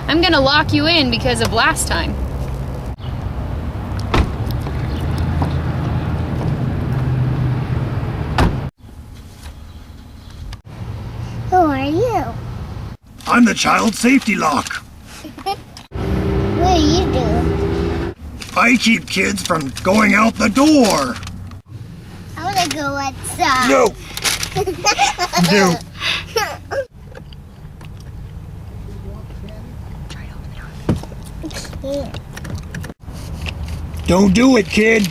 I'm gonna lock you in because of last time. Who are you? I'm the child safety lock. What do you do? I keep kids from going out the door. I want to go outside. No. No. Don't do it, kid.